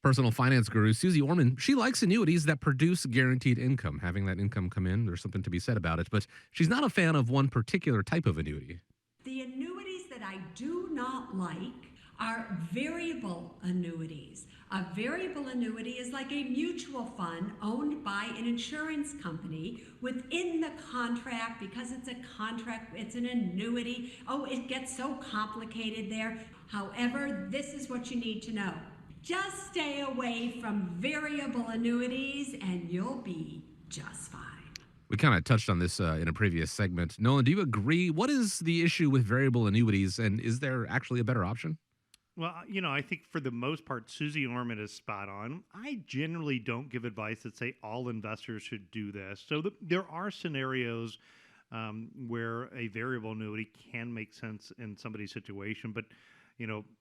Personal finance guru Susie Orman, she likes annuities that produce guaranteed income. Having that income come in, there's something to be said about it, but she's not a fan of one particular type of annuity. The annuities that I do not like are variable annuities. A variable annuity is like a mutual fund owned by an insurance company. Within the contract, because it's a contract, it's an annuity. Oh, it gets so complicated there. However, this is what you need to know. Just stay away from variable annuities and you'll be just fine. We kind of touched on this in a previous segment. Nolan, do you agree? What is the issue with variable annuities, and is there actually a better option? Well, I think for the most part, Susie Orman is spot on. I generally don't give advice that say all investors should do this. So there are scenarios where a variable annuity can make sense in somebody's situation, but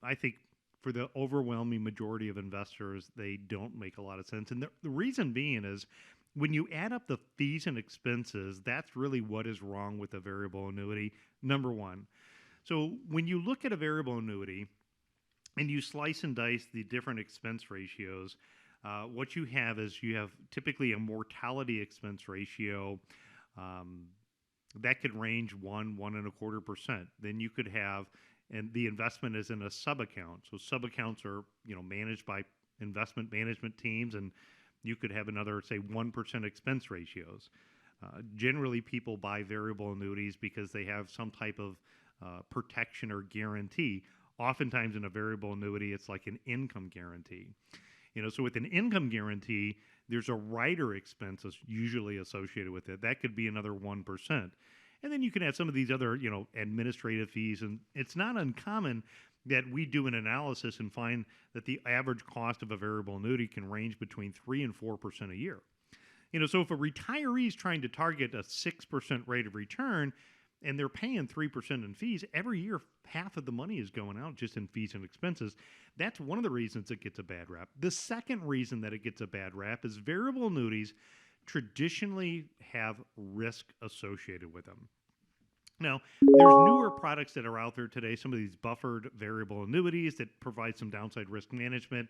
I think for the overwhelming majority of investors, they don't make a lot of sense. And the reason being is when you add up the fees and expenses, that's really what is wrong with a variable annuity, number one. So when you look at a variable annuity, and you slice and dice the different expense ratios, what you have is you have typically a mortality expense ratio that could range 1.25%. Then you could have, and the investment is in a sub account. So sub accounts are managed by investment management teams, and you could have another say 1% expense ratios. Generally, people buy variable annuities because they have some type of protection or guarantee. Oftentimes in a variable annuity, it's like an income guarantee. So with an income guarantee, there's a rider expense usually associated with it. That could be another 1%. And then you can add some of these other, administrative fees. And it's not uncommon that we do an analysis and find that the average cost of a variable annuity can range between 3 and 4% a year. So if a retiree is trying to target a 6% rate of return, and they're paying 3% in fees, every year half of the money is going out just in fees and expenses. That's one of the reasons it gets a bad rap. The second reason that it gets a bad rap is variable annuities traditionally have risk associated with them. Now, there's newer products that are out there today, some of these buffered variable annuities that provide some downside risk management.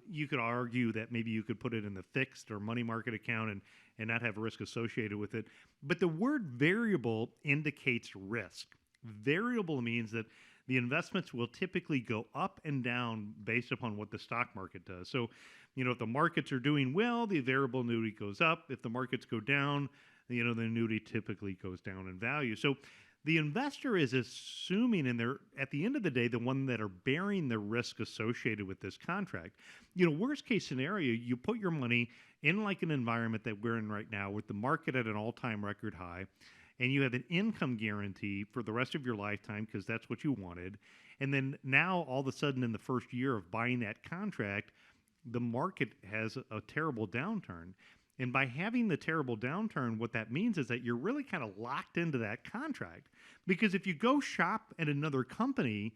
You could argue that maybe you could put it in the fixed or money market account and not have risk associated with it. But the word variable indicates risk. Variable means that the investments will typically go up and down based upon what the stock market does. So, if the markets are doing well, the variable annuity goes up. If the markets go down, the annuity typically goes down in value. So the investor is assuming, and they're at the end of the day, the one that are bearing the risk associated with this contract. Worst case scenario, you put your money in like an environment that we're in right now with the market at an all-time record high, and you have an income guarantee for the rest of your lifetime because that's what you wanted. And then now all of a sudden in the first year of buying that contract, the market has a terrible downturn. And by having the terrible downturn, what that means is that you're really kind of locked into that contract. Because if you go shop at another company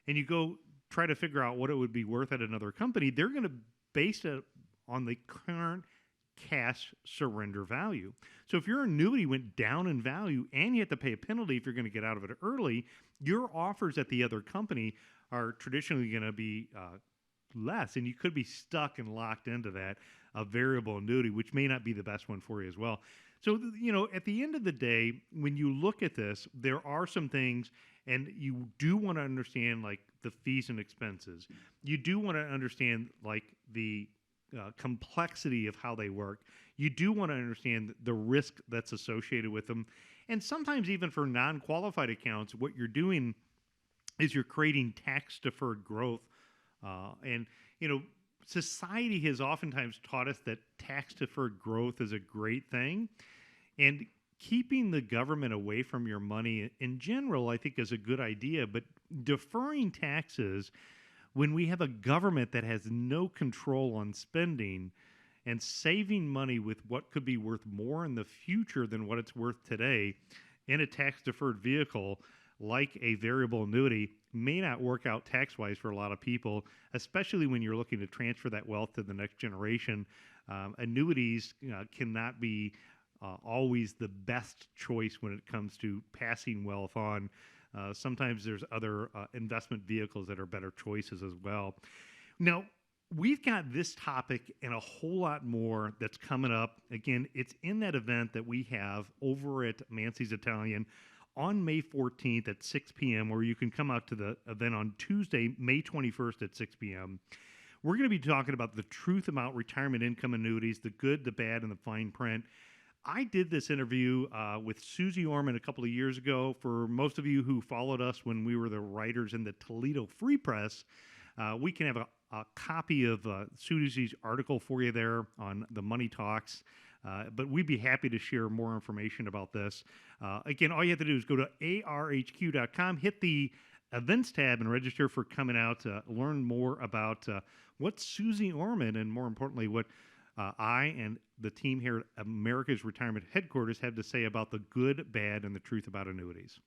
and you go try to figure out what it would be worth at another company, they're going to base it on the current cash surrender value. So if your annuity went down in value and you have to pay a penalty if you're going to get out of it early, your offers at the other company are traditionally going to be less, and you could be stuck and locked into that a variable annuity, which may not be the best one for you as well. So, at the end of the day, when you look at this, there are some things, and you do want to understand like the fees and expenses. You do want to understand like the complexity of how they work. You do want to understand the risk that's associated with them. And sometimes even for non-qualified accounts, what you're doing is you're creating tax-deferred growth. And society has oftentimes taught us that tax-deferred growth is a great thing. And keeping the government away from your money in general, I think, is a good idea. But deferring taxes when we have a government that has no control on spending and saving money with what could be worth more in the future than what it's worth today in a tax-deferred vehicle like a variable annuity may not work out tax-wise for a lot of people, especially when you're looking to transfer that wealth to the next generation. Annuities cannot be always the best choice when it comes to passing wealth on. Sometimes there's other investment vehicles that are better choices as well. Now, we've got this topic and a whole lot more that's coming up. Again, it's in that event that we have over at Mancy's Italian on May 14th at 6 p.m., or you can come out to the event on Tuesday, May 21st at 6 p.m. We're going to be talking about the truth about retirement income annuities, the good, the bad, and the fine print. I did this interview with Susie Orman a couple of years ago. For most of you who followed us when we were the writers in the Toledo Free Press, we can have a copy of Susie's article for you there on the Money Talks. But we'd be happy to share more information about this. Again, all you have to do is go to arhq.com, hit the events tab, and register for coming out to learn more about what Susie Orman, and more importantly, what I and the team here at America's Retirement Headquarters have to say about the good, bad, and the truth about annuities.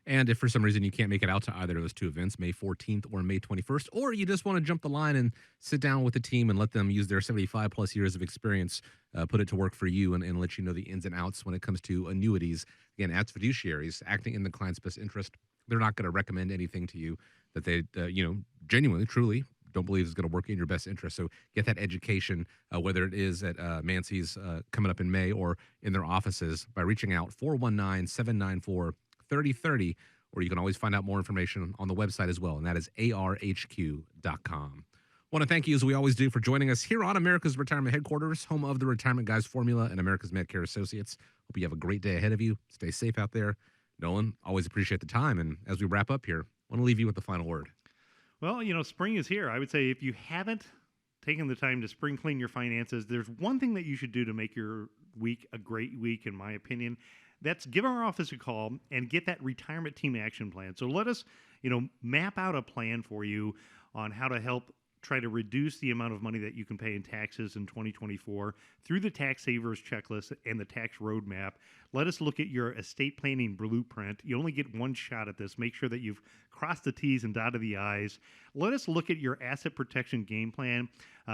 And if for some reason you can't make it out to either of those two events, May 14th or May 21st, or you just want to jump the line and sit down with the team and let them use their 75 plus years of experience, put it to work for you and let you know the ins and outs when it comes to annuities. Again, as fiduciaries acting in the client's best interest, they're not going to recommend anything to you that they, genuinely, truly don't believe is going to work in your best interest. So get that education, whether it is at Mancy's coming up in May or in their offices, by reaching out 419-794-3030, or you can always find out more information on the website as well, and that is arhq.com. Want to thank you, as we always do, for joining us here on America's Retirement Headquarters, home of the Retirement Guys Formula and America's Medicare Associates. Hope you have a great day ahead of you. Stay safe out there. Nolan, always appreciate the time. And as we wrap up here, I want to leave you with the final word. Well, spring is here. I would say if you haven't taken the time to spring clean your finances, there's one thing that you should do to make your week a great week, in my opinion. That's give our office a call and get that retirement team action plan. So let us, map out a plan for you on how to help try to reduce the amount of money that you can pay in taxes in 2024 through the tax savers checklist and the tax roadmap. Let us look at your estate planning blueprint. You only get one shot at this. Make sure that you've crossed the T's and dotted the I's. Let us look at your asset protection game plan,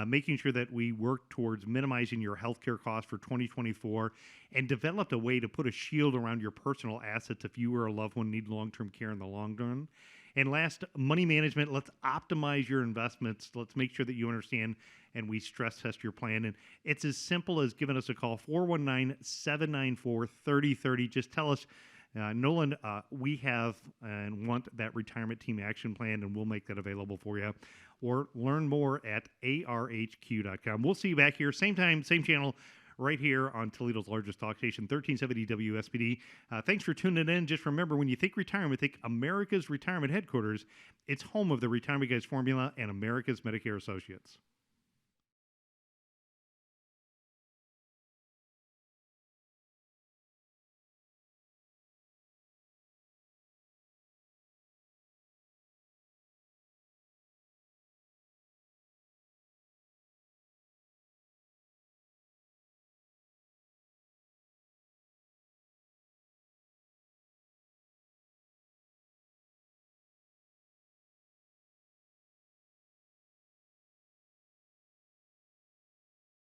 making sure that we work towards minimizing your healthcare costs for 2024, and developed a way to put a shield around your personal assets if you or a loved one need long-term care in the long run. And last, money management. Let's optimize your investments. Let's make sure that you understand and we stress test your plan. And it's as simple as giving us a call, 419-794-3030. Just tell us, Nolan, we have and want that retirement team action plan, and we'll make that available for you. Or learn more at arhq.com. We'll see you back here, same time, same channel, right here on Toledo's largest talk station, 1370 WSPD. Thanks for tuning in. Just remember, when you think retirement, think America's Retirement Headquarters. It's home of the Retirement Guys Formula and America's Medicare Associates.